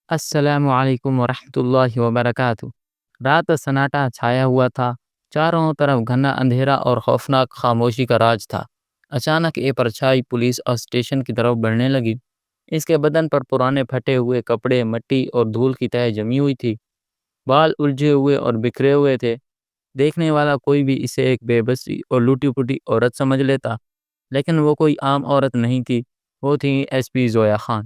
السلام علیکم ورحمۃ اللہ وبرکاتہ۔ رات کا سناٹا چھایا ہوا تھا، چاروں طرف گھنا اندھیرا اور خوفناک خاموشی کا راج تھا۔ اچانک ایک پرچھائی پولیس اور اسٹیشن کی طرف بڑھنے لگی۔ اس کے بدن پر پرانے پھٹے ہوئے کپڑے، مٹی اور دھول کی تہ جمی ہوئی تھی۔ بال الجھے ہوئے اور بکھرے ہوئے تھے۔ دیکھنے والا کوئی بھی اسے ایک بے بسی اور لوٹی پوٹی عورت سمجھ لیتا، لیکن وہ کوئی عام عورت نہیں تھی، وہ تھی ایس پی زویا خان۔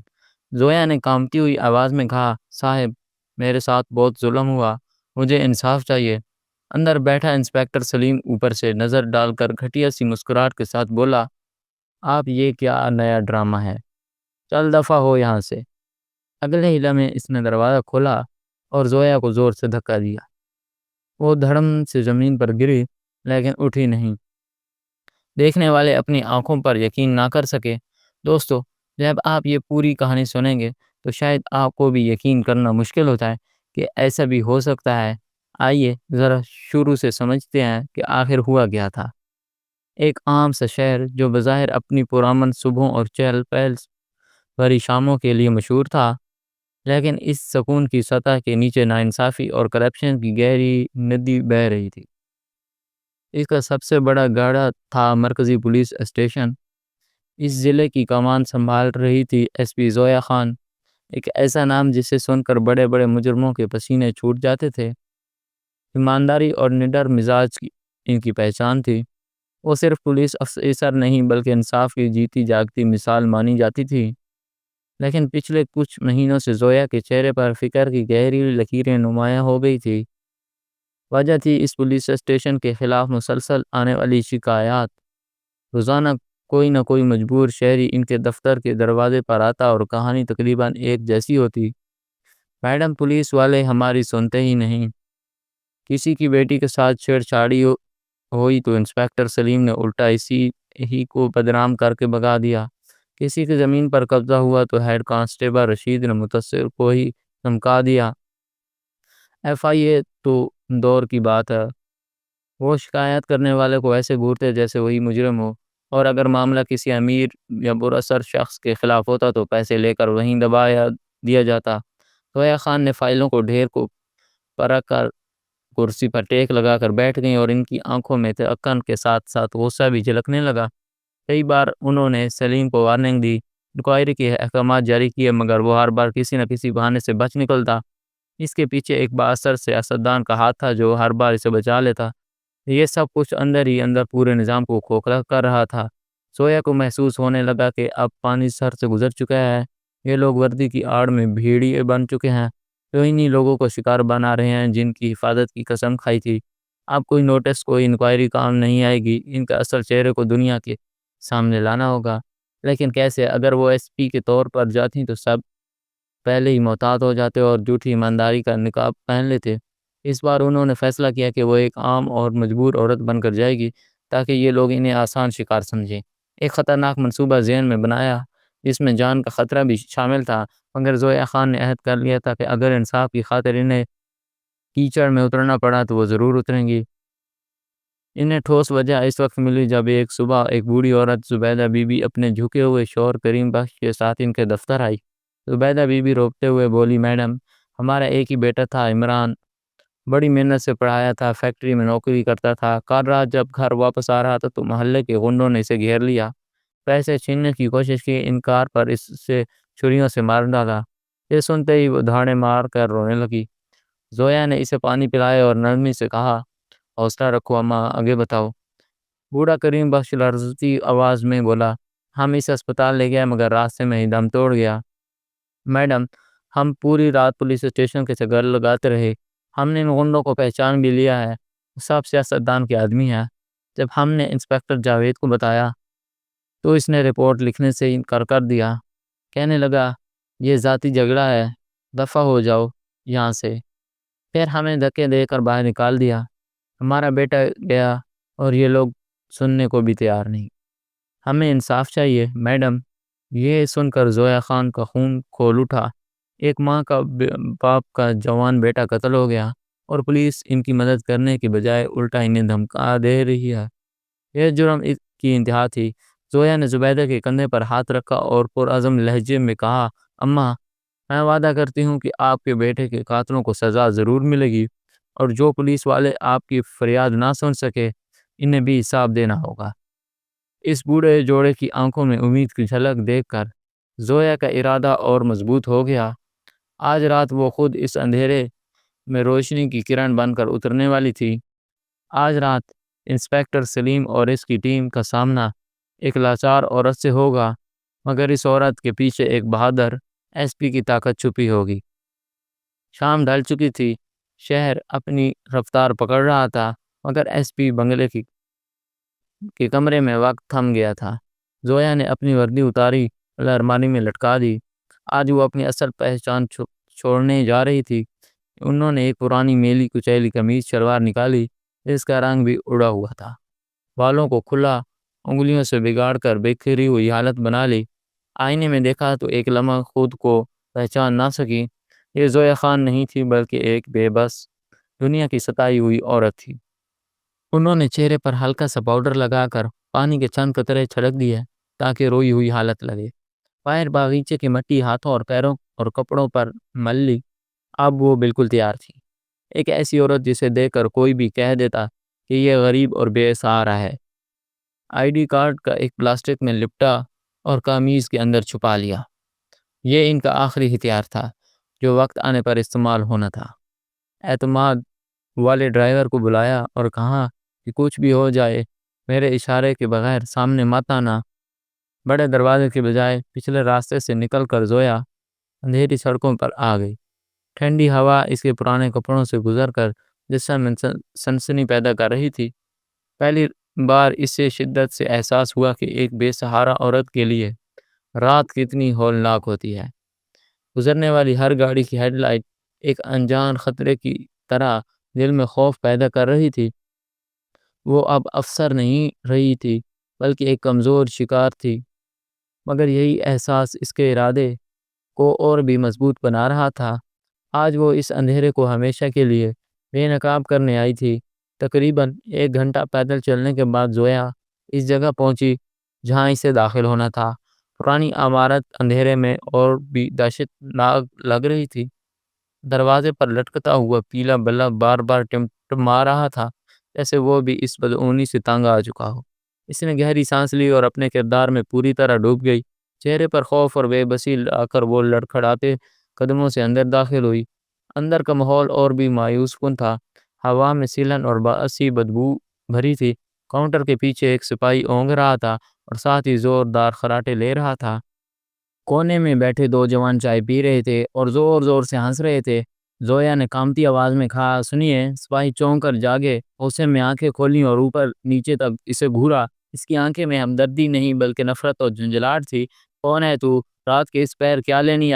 زویا نے کانپتی ہوئی آواز میں کہا، صاحب، میرے ساتھ بہت ظلم ہوا، مجھے انصاف چاہیے۔ اندر بیٹھا انسپکٹر سلیم اوپر سے نظر ڈال کر گھٹیا سی مسکراہٹ کے ساتھ بولا، آپ یہ کیا نیا ڈرامہ ہے؟ چل دفعہ ہو یہاں سے۔ اگلے ہی لمحے اس نے دروازہ کھولا اور زویا کو زور سے دھکا دیا۔ وہ دھڑم سے زمین پر گری لیکن اٹھی نہیں۔ دیکھنے والے اپنی آنکھوں پر یقین نہ کر سکے۔ دوستو، جب آپ یہ پوری کہانی سنیں گے تو شاید آپ کو بھی یقین کرنا مشکل ہوتا ہے کہ ایسا بھی ہو سکتا ہے۔ آئیے ذرا شروع سے سمجھتے ہیں کہ آخر ہوا کیا تھا۔ ایک عام سا شہر جو بظاہر اپنی پرامن صبحوں اور چہل پہل بھری شاموں کے لیے مشہور تھا، لیکن اس سکون کی سطح کے نیچے ناانصافی اور کرپشن کی گہری ندی بہہ رہی تھی۔ اس کا سب سے بڑا گاڑا تھا مرکزی پولیس اسٹیشن۔ اس ضلع کی کمان سنبھال رہی تھی ایس پی زویا خان، ایک ایسا نام جسے سن کر بڑے بڑے مجرموں کے پسینے چھوٹ جاتے تھے۔ ایمانداری اور نڈر مزاج کی ان کی پہچان تھی۔ وہ صرف پولیس افسر نہیں بلکہ انصاف کی جیتی جاگتی مثال مانی جاتی تھی۔ لیکن پچھلے کچھ مہینوں سے زویا کے چہرے پر فکر کی گہری لکیریں نمایاں ہو گئی تھی۔ وجہ تھی اس پولیس اسٹیشن کے خلاف مسلسل آنے والی شکایات۔ روزانہ کوئی نہ کوئی مجبور شہری ان کے دفتر کے دروازے پر آتا اور کہانی تقریباً ایک جیسی ہوتی، میڈم، پولیس والے ہماری سنتے ہی نہیں۔ کسی کی بیٹی کے ساتھ چھیڑ چھاڑی ہوئی تو انسپکٹر سلیم نے الٹا اسی ہی کو بدنام کر کے بھگا دیا۔ کسی کی زمین پر قبضہ ہوا تو ہیڈ کانسٹیبل رشید نے متاثر کو ہی دھمکا دیا۔ ایف آئی اے تو دور کی بات ہے، وہ شکایت کرنے والے کو ایسے گھورتے جیسے وہی مجرم ہو، اور اگر معاملہ کسی امیر یا پراثر شخص کے خلاف ہوتا تو پیسے لے کر وہیں دبا دیا جاتا۔ زویا خان نے فائلوں کو ڈھیر کو پرکھ کر کرسی پر ٹیک لگا کر بیٹھ گئیں اور ان کی آنکھوں میں تیقن کے ساتھ ساتھ غصہ بھی جھلکنے لگا۔ کئی بار انہوں نے سلیم کو وارننگ دی، انکوائری کے احکامات جاری کیے، مگر وہ ہر بار کسی نہ کسی بہانے سے بچ نکلتا۔ اس کے پیچھے ایک بااثر سیاستدان کا ہاتھ تھا جو ہر بار اسے بچا لیتا۔ یہ سب کچھ اندر ہی اندر پورے نظام کو کھوکھلا کر رہا تھا۔ زویا کو محسوس ہونے لگا کہ اب پانی سر سے گزر چکا ہے۔ یہ لوگ وردی کی آڑ میں بھیڑیے بن چکے ہیں، جو انہی لوگوں کو شکار بنا رہے ہیں جن کی حفاظت کی قسم کھائی تھی۔ اب کوئی نوٹس، کوئی انکوائری کام نہیں آئے گی۔ ان کا اصل چہرے کو دنیا کے سامنے لانا ہوگا، لیکن کیسے؟ اگر وہ ایس پی کے طور پر جاتی تو سب پہلے ہی محتاط ہو جاتے اور جھوٹی ایمانداری کا نقاب پہن لیتے۔ اس بار انہوں نے فیصلہ کیا کہ وہ ایک عام اور مجبور عورت بن کر جائے گی تاکہ یہ لوگ انہیں آسان شکار سمجھیں۔ ایک خطرناک منصوبہ ذہن میں بنایا جس میں جان کا خطرہ بھی شامل تھا، مگر زویا خان نے عہد کر لیا تھا کہ اگر انصاف کی خاطر انہیں کیچڑ میں اترنا پڑا تو وہ ضرور اتریں گی۔ انہیں ٹھوس وجہ اس وقت ملی جب ایک صبح ایک بوڑھی عورت زبیدہ بی بی اپنے جھکے ہوئے شوہر کریم بخش کے ساتھ ان کے دفتر آئی۔ زبیدہ بی بی روتے ہوئے بولی، میڈم، ہمارا ایک ہی بیٹا تھا عمران، بڑی محنت سے پڑھایا تھا، فیکٹری میں نوکری کرتا تھا۔ کل رات جب گھر واپس آ رہا تھا تو محلے کے غنڈوں نے اسے گھیر لیا، پیسے چھیننے کی کوشش کی، انکار پر اس سے چھریوں سے مار ڈالا۔ یہ سنتے ہی وہ دھاڑے مار کر رونے لگی۔ زویا نے اسے پانی پلایا اور نرمی سے کہا، حوصلہ رکھو اماں، آگے بتاؤ۔ بوڑھا کریم بخش لرزتی آواز میں بولا، ہم اسے اسپتال لے گئے مگر راستے میں ہی دم توڑ گیا۔ میڈم، ہم پوری رات پولیس اسٹیشن کے چکر لگاتے رہے، ہم نے ان غنڈوں کو پہچان بھی لیا ہے، سب سیاستدان کے آدمی ہیں۔ جب ہم نے انسپکٹر جاوید کو بتایا تو اس نے رپورٹ لکھنے سے انکار کر دیا، کہنے لگا یہ ذاتی جھگڑا ہے، دفع ہو جاؤ یہاں سے۔ پھر ہمیں دھکے دے کر باہر نکال دیا۔ ہمارا بیٹا گیا اور یہ لوگ سننے کو بھی تیار نہیں۔ ہمیں انصاف چاہیے میڈم۔ یہ سن کر زویا خان کا خون کھول اٹھا۔ ایک ماں کا باپ کا جوان بیٹا قتل ہو گیا اور پولیس ان کی مدد کرنے کے بجائے الٹا انہیں دھمکا دے رہی ہے۔ یہ جرم کی انتہا تھی۔ زویا نے زبیدہ کے کندھے پر ہاتھ رکھا اور پرعزم لہجے میں کہا، اماں، میں وعدہ کرتی ہوں کہ آپ کے بیٹے کے قاتلوں کو سزا ضرور ملے گی، اور جو پولیس والے آپ کی فریاد نہ سن سکے انہیں بھی حساب دینا ہوگا۔ اس بوڑھے جوڑے کی آنکھوں میں امید کی جھلک دیکھ کر زویا کا ارادہ اور مضبوط ہو گیا۔ آج رات وہ خود اس اندھیرے میں روشنی کی کرن بن کر اترنے والی تھی۔ آج رات انسپیکٹر سلیم اور اس کی ٹیم کا سامنا ایک لاچار عورت سے ہوگا، مگر اس عورت کے پیچھے ایک بہادر ایس پی کی طاقت چھپی ہوگی۔ شام ڈھل چکی تھی، شہر اپنی رفتار پکڑ رہا تھا، مگر ایس پی بنگلے کے کمرے میں وقت تھم گیا تھا۔ زویا نے اپنی وردی اتاری، الماری میں لٹکا دی۔ آج وہ اپنی اصل پہچان چھوڑنے جا رہی تھی۔ انہوں نے ایک پرانی میلی کچیلی قمیض شلوار نکالی جس کا رنگ بھی اڑا ہوا تھا، بالوں کو کھلا انگلیوں سے بگاڑ کر بکھری ہوئی حالت بنا لی۔ آئینے میں دیکھا تو ایک لمحہ خود کو پہچان نہ سکی۔ یہ زویا خان نہیں تھی، بلکہ ایک بے بس دنیا کی ستائی ہوئی عورت تھی۔ انہوں نے چہرے پر ہلکا سا پاؤڈر لگا کر پانی کے چند قطرے چھڑک دیے تاکہ روئی ہوئی حالت لگے۔ باہر باغیچے کی مٹی ہاتھوں اور پیروں اور کپڑوں پر مل لی۔ اب وہ بالکل تیار تھی، ایک ایسی عورت جسے دیکھ کر کوئی بھی کہہ دیتا کہ یہ غریب اور بے سہارا ہے۔ آئی ڈی کارڈ کا ایک پلاسٹک میں لپٹا اور قمیض کے اندر چھپا لیا۔ یہ ان کا آخری ہتھیار تھا جو وقت آنے پر استعمال ہونا تھا۔ اعتماد والے ڈرائیور کو بلایا اور کہا کہ کچھ بھی ہو جائے میرے اشارے کے بغیر سامنے مت آنا۔ بڑے دروازے کے بجائے پچھلے راستے سے نکل کر زویا اندھیری سڑکوں پر آ گئی۔ ٹھنڈی ہوا اس کے پرانے کپڑوں سے گزر کر جسم میں سنسنی پیدا کر رہی تھی۔ پہلی بار اس سے شدت سے احساس ہوا کہ ایک بے سہارا عورت کے لیے رات کتنی ہولناک ہوتی ہے۔ گزرنے والی ہر گاڑی کی ہیڈ لائٹ ایک انجان خطرے کی طرح دل میں خوف پیدا کر رہی تھی۔ وہ اب افسر نہیں رہی تھی، بلکہ ایک کمزور شکار تھی، مگر یہی احساس اس کے ارادے کو اور بھی مضبوط بنا رہا تھا۔ آج وہ اس اندھیرے کو ہمیشہ کے لیے بے نقاب کرنے آئی تھی۔ تقریباً 1 گھنٹہ پیدل چلنے کے بعد زویا اس جگہ پہنچی جہاں اسے داخل ہونا تھا۔ پرانی عمارت اندھیرے میں اور بھی دہشتناک لگ رہی تھی۔ دروازے پر لٹکتا ہوا پیلا بلب بار بار ٹمٹما رہا تھا، جیسے وہ بھی اس بدعنوانی سے تنگ آ چکا ہو۔ اس نے گہری سانس لی اور اپنے کردار میں پوری طرح ڈوب گئی۔ چہرے پر خوف اور بے بسی لا کر وہ لڑکھڑاتے قدموں سے اندر داخل ہوئی۔ اندر کا ماحول اور بھی مایوس کن تھا۔ ہوا میں سیلن اور باسی بدبو بھری تھی۔ کاؤنٹر کے پیچھے ایک سپاہی اونگ رہا تھا اور ساتھ ہی زوردار خراٹے لے رہا تھا۔ کونے میں بیٹھے 2 جوان چائے پی رہے تھے اور زور زور سے ہنس رہے تھے۔ زویا نے کانپتی آواز میں کہا، سنیے۔ سپاہی چونک کر جاگے، غصے میں آنکھیں کھولیں اور اوپر نیچے تک اسے گھورا۔ اس کی آنکھیں میں ہمدردی نہیں بلکہ نفرت اور جھنجھلاہٹ تھی۔ کون ہے تو؟ رات کے اس پیر کیا لینی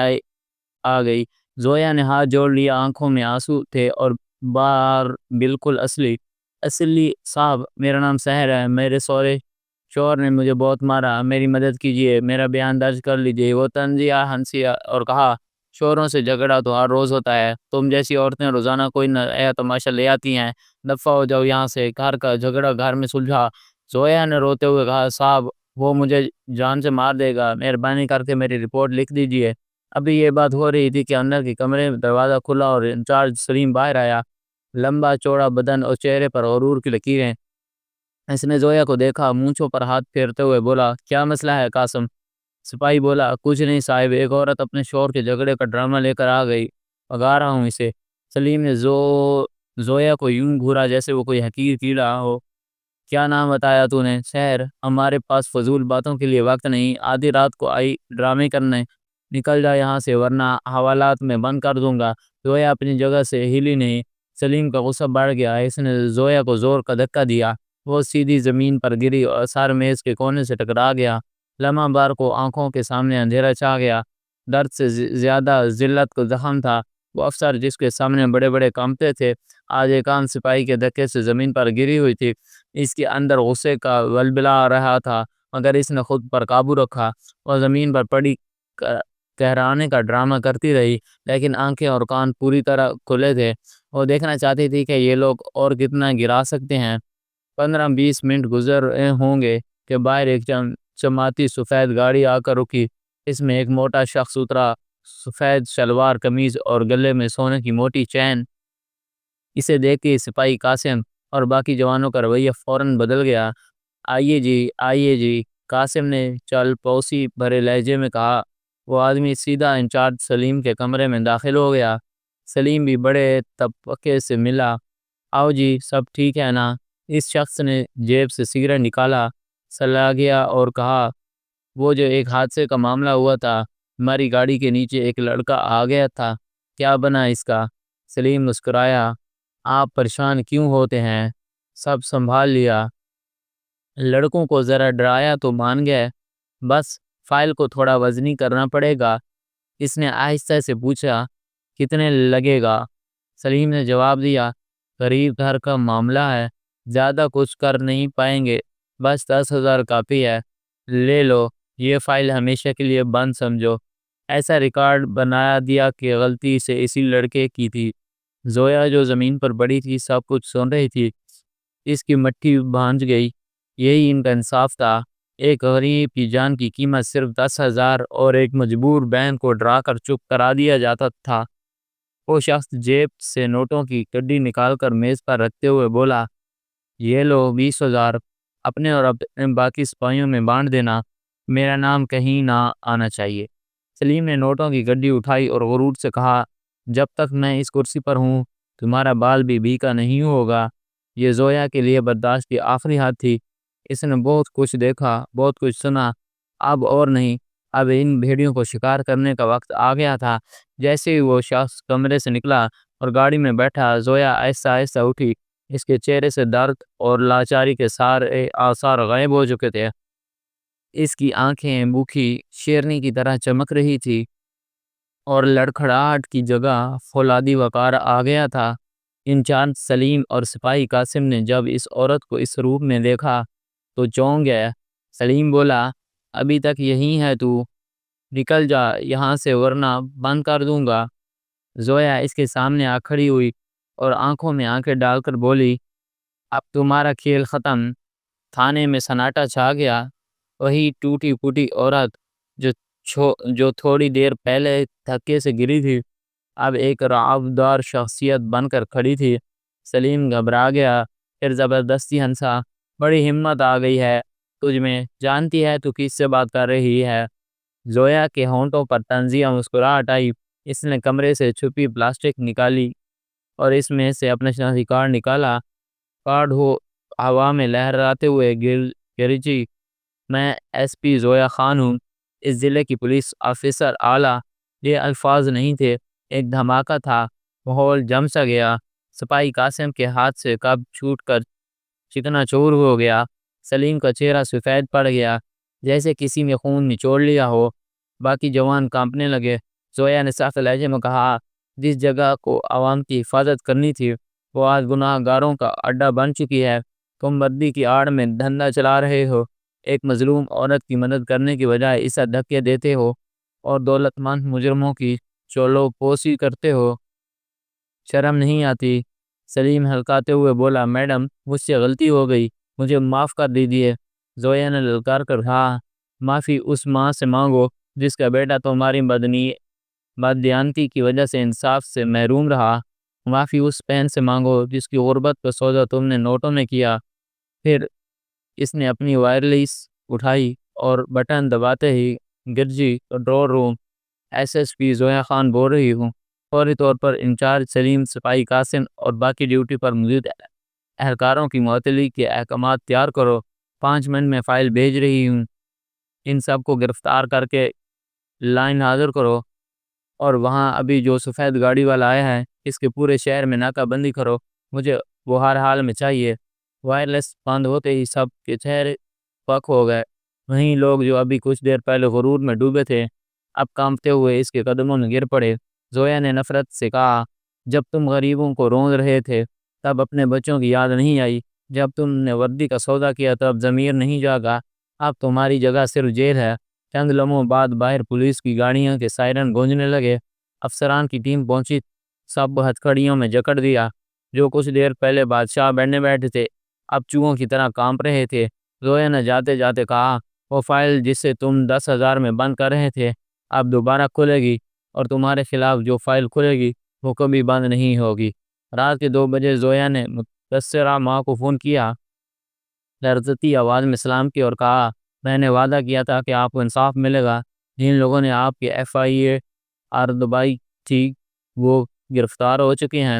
آ گئی؟ زویا نے ہاتھ جوڑ لیا، آنکھوں میں آنسو تھے اور بار بالکل اصلی صاحب، میرا نام سحر ہے۔ میرے سورے شوہر نے مجھے بہت مارا، میری مدد کیجیے، میرا بیان درج کر لیجیے۔ وہ تنزیہ ہنسی اور کہا، شوہروں سے جھگڑا تو ہر روز ہوتا ہے، تم جیسی عورتیں روزانہ کوئی نیا تماشا لے آتی ہیں، دفع ہو جاؤ یہاں سے، گھر کا جھگڑا گھر میں سلجھا۔ زویا نے روتے ہوئے کہا، صاحب وہ مجھے جان سے مار دے گا، مہربانی کر کے میری رپورٹ لکھ دیجیے۔ ابھی یہ بات ہو رہی تھی کہ اندر کے کمرے میں دروازہ کھلا اور انچارج سلیم باہر آیا، لمبا چوڑا بدن اور چہرے پر غرور کی لکیریں۔ اس نے زویا کو دیکھا، مونچھوں پر ہاتھ پھیرتے ہوئے بولا، کیا مسئلہ ہے قاسم؟ سپاہی بولا، کچھ نہیں صاحب، ایک عورت اپنے شوہر کے جھگڑے کا ڈرامہ لے کر آ گئی، بھگا رہا ہوں اسے۔ سلیم نے زویا کو یوں گھورا جیسے وہ کوئی حقیر کیڑا ہو۔ کیا نام بتایا تو نے؟ سحر۔ ہمارے پاس فضول باتوں کے لیے وقت نہیں، آدھی رات کو آئی ڈرامے کرنے، نکل جا یہاں سے ورنہ حوالات میں بند کر دوں گا۔ زویا اپنی جگہ سے ہلی نہیں۔ سلیم کا غصہ بڑھ گیا، اس نے زویا کو زور کا دھکا دیا، وہ سیدھی زمین پر گری اور سر میز کے کونے سے ٹکرا گیا۔ لمحہ بار کو آنکھوں کے سامنے اندھیرا چھا گیا۔ درد سے زیادہ ذلت کو زخم تھا۔ وہ افسر جس کے سامنے بڑے بڑے کانپتے تھے، آج ایک عام سپاہی کے دھکے سے زمین پر گری ہوئی تھی۔ اس کے اندر غصے کا ولبلا آ رہا تھا، مگر اس نے خود پر قابو رکھا۔ وہ زمین پر پڑی کہرانے کا ڈرامہ کرتی رہی، لیکن آنکھیں اور کان پوری طرح کھلے تھے۔ وہ دیکھنا چاہتی تھی کہ یہ لوگ اور کتنا گرا سکتے ہیں۔ 15-20 منٹ گزرے ہوں گے کہ باہر ایک چمچماتی سفید گاڑی آ کر رکی۔ اس میں ایک موٹا شخص اترا، سفید شلوار قمیض اور گلے میں سونے کی موٹی چین۔ اسے دیکھ کے سپاہی قاسم اور باقی جوانوں کا رویہ فوراً بدل گیا۔ آئیے جی، قاسم نے چل پوسی بھرے لہجے میں کہا۔ وہ آدمی سیدھا انچارج سلیم کے کمرے میں داخل ہو گیا۔ سلیم بھی بڑے تبکے سے ملا۔ آؤ جی، سب ٹھیک ہے نا؟ اس شخص نے جیب سے سگریٹ نکالا، سلا گیا اور کہا، وہ جو ایک حادثے کا معاملہ ہوا تھا، ہماری گاڑی کے نیچے ایک لڑکا آ گیا تھا، کیا بنا اس کا؟ سلیم مسکرایا۔ آپ پریشان کیوں ہوتے ہیں؟ سب سنبھال لیا۔ لڑکوں کو ذرا ڈرایا تو مان گئے، بس فائل کو تھوڑا وزنی کرنا پڑے گا۔ اس نے آہستہ سے پوچھا، کتنے لگے گا؟ سلیم نے جواب دیا، قریب گھر کا معاملہ ہے، زیادہ کچھ کر نہیں پائیں گے، بس 10,000 کافی ہے۔ لے لو، یہ فائل ہمیشہ کے لیے بند سمجھو۔ ایسا ریکارڈ بنا دیا کہ غلطی سے اسی لڑکے کی تھی۔ زویا جو زمین پر پڑی تھی سب کچھ سن رہی تھی۔ اس کی مٹھی بھانج گئی۔ یہی ان کا انصاف تھا۔ ایک غریب کی جان کی قیمت صرف 10,000 اور ایک مجبور بہن کو ڈرا کر چپ کرا دیا جاتا تھا۔ وہ شخص جیب سے نوٹوں کی کڈی نکال کر میز پر رکھتے ہوئے بولا، یہ لو 20,000، اپنے اور اپنے باقی سپاہیوں میں بانٹ دینا، میرا نام کہیں نہ آنا چاہیے۔ سلیم نے نوٹوں کی گڈی اٹھائی اور غرور سے کہا، جب تک میں اس کرسی پر ہوں تمہارا بال بھی بھیکا نہیں ہوگا۔ یہ زویا کے لیے برداشت کی آخری حد تھی۔ اس نے بہت کچھ دیکھا، بہت کچھ سنا، اب اور نہیں۔ اب ان بھیڑیوں کو شکار کرنے کا وقت آ گیا تھا۔ جیسے ہی وہ شخص کمرے سے نکلا اور گاڑی میں بیٹھا، زویا آہستہ آہستہ اٹھی۔ اس کے چہرے سے درد اور لاچاری کے سارے آثار غائب ہو چکے تھے۔ اس کی آنکھیں بھوکی شیرنی کی طرح چمک رہی تھی اور لڑکھڑاہٹ کی جگہ فولادی وقار آ گیا تھا۔ انچارج سلیم اور سپاہی قاسم نے جب اس عورت کو اس روپ میں دیکھا تو چونک گئے۔ سلیم بولا، ابھی تک یہی ہے تو؟ نکل جا یہاں سے ورنہ بند کر دوں گا۔ زویا اس کے سامنے آ کھڑی ہوئی اور آنکھوں میں آنکھیں ڈال کر بولی، اب تمہارا کھیل ختم۔ تھانے میں سناٹا چھا گیا۔ وہی ٹوٹی پھوٹی عورت جو تھوڑی دیر پہلے دھکے سے گری تھی، اب ایک رعبدار شخصیت بن کر کھڑی تھی۔ سلیم گھبرا گیا، پھر زبردستی ہنسا، بڑی ہمت آ گئی ہے تجھ میں، جانتی ہے تو کس سے بات کر رہی ہے؟ زویا کے ہونٹوں پر طنزیہ مسکراہٹ آئی۔ اس نے کمرے سے چھپی پلاسٹک نکالی اور اس میں سے اپنا شناختی کارڈ نکالا۔ کارڈ ہوا میں لہراتے ہوئے گرجی، میں ایس پی زویا خان ہوں، اس ضلع کی پولیس آفیسر اعلیٰ۔ یہ الفاظ نہیں تھے، ایک دھماکہ تھا۔ ماحول جم سا گیا۔ سپاہی قاسم کے ہاتھ سے کب چھوٹ کر چکنا چور ہو گیا۔ سلیم کا چہرہ سفید پڑ گیا، جیسے کسی نے خون نچوڑ لیا ہو۔ باقی جوان کانپنے لگے۔ زویا نے سخت لہجے میں کہا، جس جگہ کو عوام کی حفاظت کرنی تھی وہ آج گناہ گاروں کا اڈا بن چکی ہے۔ تم وردی کی آڑ میں دھندا چلا رہے ہو، ایک مظلوم عورت کی مدد کرنے کی بجائے اسے دھکے دیتے ہو اور دولت مند مجرموں کی چولو پوسی کرتے ہو، شرم نہیں آتی؟ سلیم ہلکاتے ہوئے بولا، میڈم مجھ سے غلطی ہو گئی، مجھے معاف کر دیجیے۔ زویا نے للکار کر کہا، معافی اس ماں سے مانگو جس کا بیٹا تمہاری بددیانتی کی وجہ سے انصاف سے محروم رہا۔ معافی اس بہن سے مانگو جس کی غربت کا سودا تم نے نوٹوں میں کیا۔ پھر اس نے اپنی وائرلیس اٹھائی اور بٹن دباتے ہی گرجی، کنٹرول روم، ایس پی زویا خان بول رہی ہوں، فوری طور پر انچارج سلیم، سپاہی قاسم اور باقی ڈیوٹی پر موجود اہلکاروں کی معطلی کے احکامات تیار کرو۔ 5 منٹ میں فائل بھیج رہی ہوں۔ ان سب کو گرفتار کر کے لائن حاضر کرو اور وہاں ابھی جو سفید گاڑی والا آیا ہے اس کے پورے شہر میں ناکہ بندی کرو، مجھے وہ ہر حال میں چاہیے۔ وائرلیس بند ہوتے ہی سب کے چہرے پک ہو گئے۔ وہیں لوگ جو ابھی کچھ دیر پہلے غرور میں ڈوبے تھے اب کانپتے ہوئے اس کے قدموں میں گر پڑے۔ زویا نے نفرت سے کہا، جب تم غریبوں کو روند رہے تھے تب اپنے بچوں کی یاد نہیں آئی؟ جب تم نے وردی کا سودا کیا تب ضمیر نہیں جاگا؟ اب تمہاری جگہ صرف جیل ہے۔ چند لمحوں بعد باہر پولیس کی گاڑیوں کے سائرن گونجنے لگے۔ افسران کی ٹیم پہنچی، سب ہتھکڑیوں میں جکڑ دیا۔ جو کچھ دیر پہلے بادشاہ بننے بیٹھے تھے اب چوہوں کی طرح کانپ رہے تھے۔ زویا نے جاتے جاتے کہا، وہ فائل جسے تم 10,000 میں بند کر رہے تھے اب دوبارہ کھلے گی اور تمہارے خلاف جو فائل کھلے گی وہ کبھی بند نہیں ہوگی۔ رات کے 2 بجے زویا نے متاثرہ ماں کو فون کیا، لرزتی آواز میں سلام کی اور کہا، میں نے وعدہ کیا تھا کہ آپ کو انصاف ملے گا۔ جن لوگوں نے آپ کی FIR دبائی تھی وہ گرفتار ہو چکے ہیں،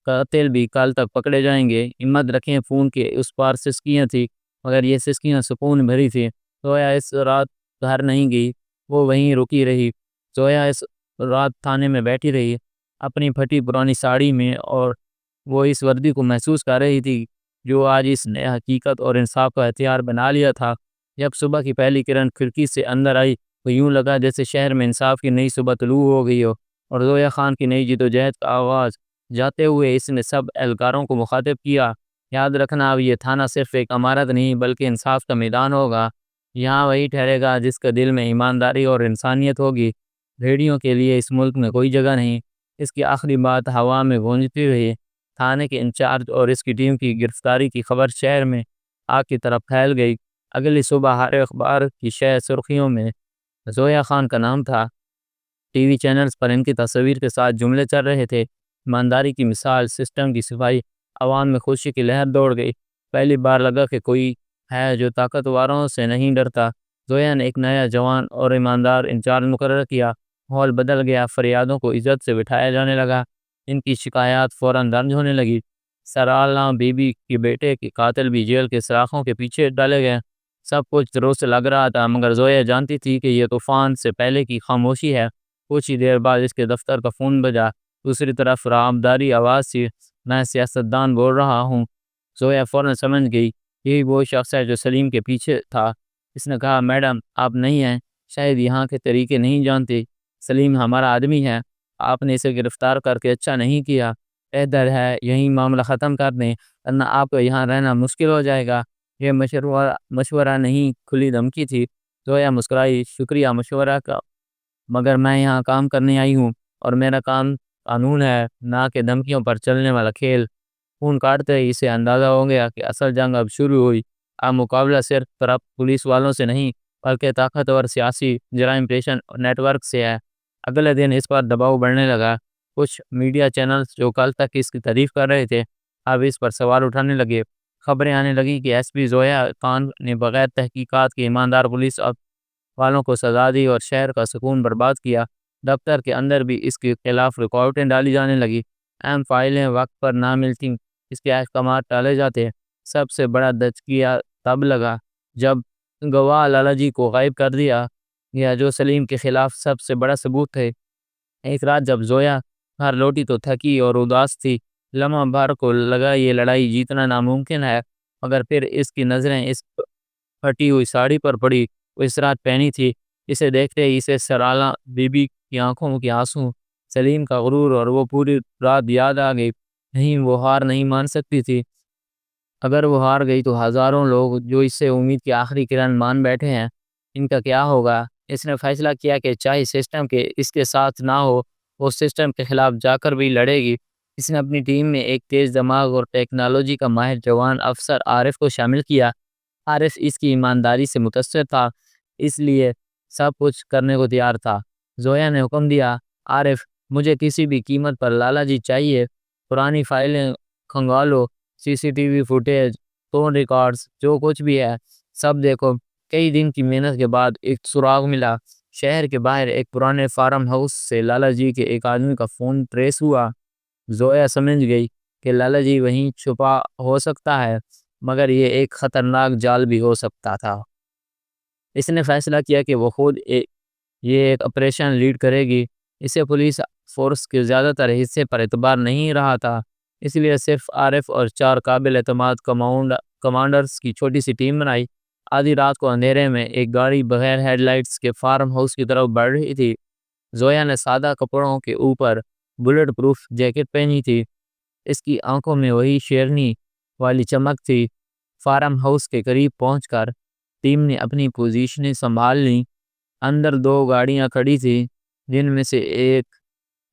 قاتل بھی کل تک پکڑے جائیں گے۔ ہمت رکھیں۔ فون کے اس پار سسکیاں تھیں، مگر یہ سسکیاں سکون بھری تھیں۔ زویا اس رات گھر نہیں گئی، وہ وہیں رکی رہی۔ زویا اس رات تھانے میں بیٹھی رہی، اپنی پھٹی پرانی ساڑی میں، اور وہ اس وردی کو محسوس کر رہی تھی جو آج اس نے حقیقت اور انصاف کا ہتھیار بنا لیا تھا۔ جب صبح کی پہلی کرن کھڑکی سے اندر آئی تو یوں لگا جیسے شہر میں انصاف کی نئی صبح طلوع ہو گئی ہو، اور زویا خان کی نئی جدوجہد کا آغاز جاتے ہوئے اس نے سب اہلکاروں کو مخاطب کیا، یاد رکھنا اب یہ تھانہ صرف ایک عمارت نہیں بلکہ انصاف کا میدان ہوگا۔ یہاں وہی ٹھہرے گا جس کا دل میں ایمانداری اور انسانیت ہوگی۔ بھیڑیوں کے لیے اس ملک میں کوئی جگہ نہیں۔ اس کی آخری بات ہوا میں گونجتی رہی۔ تھانے کے انچارج اور اس کی ٹیم کی گرفتاری کی خبر شہر میں آگ کی طرف پھیل گئی۔ اگلی صبح ہر اخبار کی شہ سرخیوں میں زویا خان کا نام تھا۔ TV چینلز پر ان کی تصویر کے ساتھ جملے چل رہے تھے، ایمانداری کی مثال، سسٹم کی صفائی۔ عوام میں خوشی کی لہر دوڑ گئی۔ پہلی بار لگا کہ کوئی ہے جو طاقتوروں سے نہیں ڈرتا۔ زویا نے ایک نیا جوان اور ایماندار انچارج مقرر کیا۔ ماحول بدل گیا، فریادوں کو عزت سے بٹھایا جانے لگا، ان کی شکایات فوراً درج ہونے لگی۔ سرالہ بی بی کے بیٹے کے قاتل بھی جیل کے سلاخوں کے پیچھے ڈالے گئے۔ سب کچھ درست لگ رہا تھا، مگر زویا جانتی تھی کہ یہ طوفان سے پہلے کی خاموشی ہے۔ کچھ ہی دیر بعد اس کے دفتر کا فون بجا۔ دوسری طرف رامداری آواز سی، میں سیاستدان بول رہا ہوں۔ زویا فوراً سمجھ گئی، یہی وہ شخص ہے جو سلیم کے پیچھے تھا۔ اس نے کہا، میڈم آپ نہیں ہیں، شاید یہاں کے طریقے نہیں جانتے۔ سلیم ہمارا آدمی ہے، آپ نے اسے گرفتار کر کے اچھا نہیں کیا۔ بہتر ہے یہی معاملہ ختم کر دیں، ورنہ آپ کو یہاں رہنا مشکل ہو جائے گا۔ یہ مشورہ نہیں، کھلی دھمکی تھی۔ زویا مسکرائی، شکریہ مشورہ کا، مگر میں یہاں کام کرنے آئی ہوں، اور میرا کام قانون ہے، نہ کہ دھمکیوں پر چلنے والا کھیل۔ خون کاٹتے ہی اسے اندازہ ہو گیا کہ اصل جنگ اب شروع ہوئی۔ اب مقابلہ صرف طرف پولیس والوں سے نہیں بلکہ طاقتور سیاسی جرائم پیشہ نیٹ ورک سے ہے۔ اگلے دن اس پر دباؤ بڑھنے لگا۔ کچھ میڈیا چینلز جو کل تک اس کی تعریف کر رہے تھے اب اس پر سوال اٹھانے لگے۔ خبریں آنے لگیں کہ SP زویا خان نے بغیر تحقیقات کے ایماندار پولیس والوں کو سزا دی اور شہر کا سکون برباد کیا۔ دفتر کے اندر بھی اس کے خلاف رکاوٹیں ڈالی جانے لگی، اہم فائلیں وقت پر نہ ملتیں، اس کے احکامات ٹالے جاتے۔ سب سے بڑا دھچکا تب لگا جب گواہ لالا جی کو غائب کر دیا گیا، جو سلیم کے خلاف سب سے بڑا ثبوت تھے۔ ایک رات جب زویا گھر لوٹی تو تھکی اور اداس تھی۔ لمحہ بھر کو لگا یہ لڑائی جیتنا ناممکن ہے، مگر پھر اس کی نظریں اس پھٹی ہوئی ساڑی پر پڑی وہ اس رات پہنی تھی۔ اسے دیکھتے ہی اسے سرالہ بی بی کی آنکھوں کی آنسو، سلیم کا غرور اور وہ پوری رات یاد آ گئی۔ نہیں، وہ ہار نہیں مان سکتی تھی۔ اگر وہ ہار گئی تو ہزاروں لوگ جو اس سے امید کی آخری کرن مان بیٹھے ہیں، ان کا کیا ہوگا؟ اس نے فیصلہ کیا کہ چاہے سسٹم کے اس کے ساتھ نہ ہو، وہ سسٹم کے خلاف جا کر بھی لڑے گی۔ اس نے اپنی ٹیم میں ایک تیز دماغ اور ٹیکنالوجی کا ماہر جوان افسر عارف کو شامل کیا۔ عارف اس کی ایمانداری سے متاثر تھا، اس لیے سب کچھ کرنے کو تیار تھا۔ زویا نے حکم دیا، عارف مجھے کسی بھی قیمت پر لالا جی چاہیے۔ پرانی فائلیں کھنگالو، CCTV فوٹیج، فون ریکارڈز، جو کچھ بھی ہے سب دیکھو۔ کئی دن کی محنت کے بعد ایک سراغ ملا۔ شہر کے باہر ایک پرانے فارم ہاؤس سے لالا جی کے ایک آدمی کا فون ٹریس ہوا۔ زویا سمجھ گئی کہ لالا جی وہیں چھپا ہو سکتا ہے، مگر یہ ایک خطرناک جال بھی ہو سکتا تھا۔ اس نے فیصلہ کیا کہ وہ خود یہ ایک آپریشن لیڈ کرے گی۔ اسے پولیس فورس کے زیادہ تر حصے پر اعتبار نہیں رہا تھا، اس لیے صرف عارف اور 4 قابل اعتماد کمانڈرز کی چھوٹی سی ٹیم بنائی۔ آدھی رات کو اندھیرے میں ایک گاڑی بغیر ہیڈ لائٹس کے فارم ہاؤس کی طرف بڑھ رہی تھی۔ زویا نے سادہ کپڑوں کے اوپر بلٹ پروف جیکٹ پہنی تھی، اس کی آنکھوں میں وہی شیرنی والی چمک تھی۔ فارم ہاؤس کے قریب پہنچ کر ٹیم نے اپنی پوزیشنیں سنبھال لیں۔ اندر 2 گاڑیاں کھڑی تھیں، جن میں سے ایک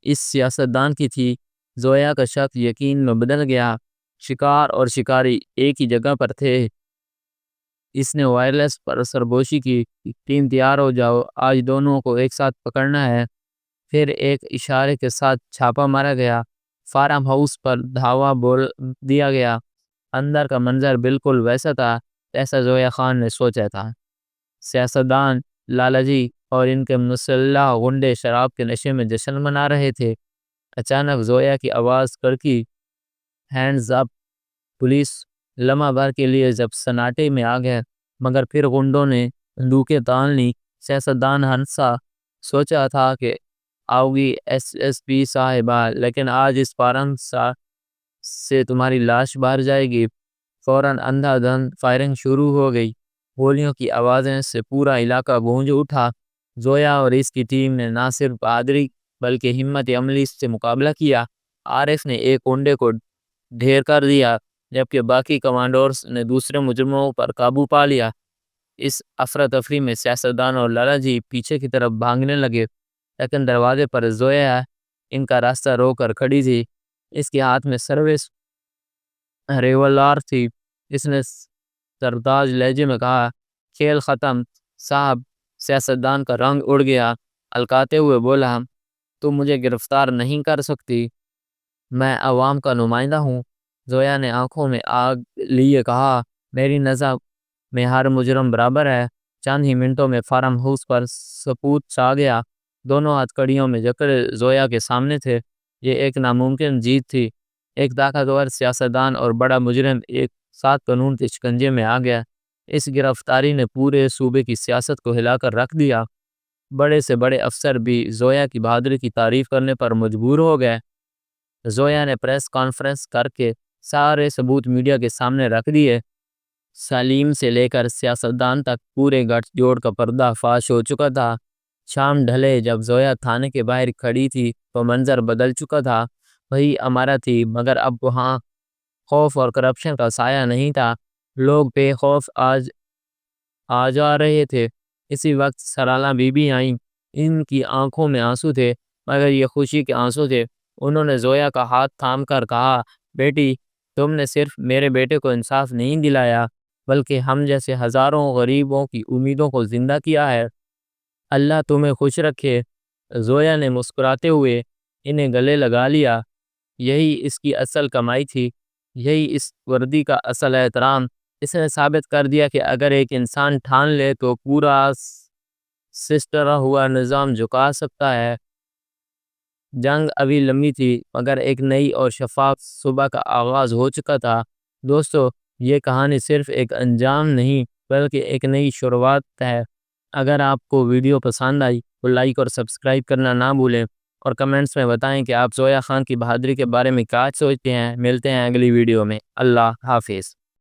اس سیاستدان کی تھی۔ زویا کا شک یقین میں بدل گیا، شکار اور شکاری ایک ہی جگہ پر تھے۔ اس نے وائرلیس پر سرگوشی کی، ٹیم تیار ہو جاؤ، آج دونوں کو ایک ساتھ پکڑنا ہے۔ پھر ایک اشارے کے ساتھ چھاپا مارا گیا، فارم ہاؤس پر دھاوا بول دیا گیا۔ اندر کا منظر بالکل ویسا تھا جیسا زویا خان نے سوچا تھا۔ سیاستدان، لالا جی اور ان کے مسلح غنڈے شراب کے نشے میں جشن منا رہے تھے۔ اچانک زویا کی آواز کڑکی، ہینڈز اپ! پولیس لمحہ بھر کے لیے جب سناٹے میں آ گئے، مگر پھر غنڈوں نے بندوقیں تان لی۔ سیاستدان ہنسا، سوچا تھا کہ آؤ گی ایس ایس پی صاحبہ، لیکن آج اس فارم سے تمہاری لاش باہر جائے گی۔ فوراً اندھا دھند فائرنگ شروع ہو گئی۔ گولیوں کی آوازیں سے پورا علاقہ گونج اٹھا۔ زویا اور اس کی ٹیم نے نہ صرف بہادری بلکہ ہمت عملی سے مقابلہ کیا۔ عارف نے ایک غنڈے کو ڈھیر کر دیا، جبکہ باقی کمانڈوز نے دوسرے مجرموں پر قابو پا لیا۔ اس افراتفری میں سیاستدان اور لالا جی پیچھے کی طرف بھاگنے لگے، لیکن دروازے پر زویا ان کا راستہ رو کر کھڑی تھی۔ اس کے ہاتھ میں سروس ریوالور تھی۔ اس نے سرتاج لہجے میں کہا، کھیل ختم صاحب۔ سیاستدان کا رنگ اڑ گیا، الکاتے ہوئے بولا، تم مجھے گرفتار نہیں کر سکتی، میں عوام کا نمائندہ ہوں۔ زویا نے آنکھوں میں آگ لیے کہا، میری نظر میں ہر مجرم برابر ہے۔ چند ہی منٹوں میں فارم ہاؤس پر سکوت چھا گیا۔ دونوں ہاتھ کڑیوں میں جکڑے زویا کے سامنے تھے۔ یہ ایک ناممکن جیت تھی۔ ایک طاقتور سیاستدان اور بڑا مجرم ایک ساتھ قانون کے شکنجے میں آ گیا۔ اس گرفتاری نے پورے صوبے کی سیاست کو ہلا کر رکھ دیا۔ بڑے سے بڑے افسر بھی زویا کی بہادری کی تعریف کرنے پر مجبور ہو گئے۔ زویا نے پریس کانفرنس کر کے سارے ثبوت میڈیا کے سامنے رکھ دیے۔ سلیم سے لے کر سیاستدان تک پورے گٹھ جوڑ کا پردہ فاش ہو چکا تھا۔ شام ڈھلے جب زویا تھانے کے باہر کھڑی تھی تو منظر بدل چکا تھا۔ وہی عمارت تھی، مگر اب وہاں خوف اور کرپشن کا سایہ نہیں تھا۔ لوگ بے خوف آ جا رہے تھے۔ اسی وقت سرالہ بی بی آئیں۔ ان کی آنکھوں میں آنسو تھے، مگر یہ خوشی کے آنسو تھے۔ انہوں نے زویا کا ہاتھ تھام کر کہا، بیٹی، تم نے صرف میرے بیٹے کو انصاف نہیں دلایا، بلکہ ہم جیسے ہزاروں غریبوں کی امیدوں کو زندہ کیا ہے۔ اللہ تمہیں خوش رکھے۔ زویا نے مسکراتے ہوئے انہیں گلے لگا لیا۔ یہی اس کی اصل کمائی تھی، یہی اس وردی کا اصل احترام۔ اس نے ثابت کر دیا کہ اگر ایک انسان ٹھان لے تو پورا سسٹرا ہوا نظام جھکا سکتا ہے۔ جنگ ابھی لمبی تھی، مگر ایک نئی اور شفاف صبح کا آغاز ہو چکا تھا۔ دوستو، یہ کہانی صرف ایک انجام نہیں بلکہ ایک نئی شروعات ہے۔ اگر آپ کو ویڈیو پسند آئی تو لائک اور سبسکرائب کرنا نہ بھولیں، اور کمنٹس میں بتائیں کہ آپ زویا خان کی بہادری کے بارے میں کیا سوچتے ہیں۔ ملتے ہیں اگلی ویڈیو میں۔ اللہ حافظ۔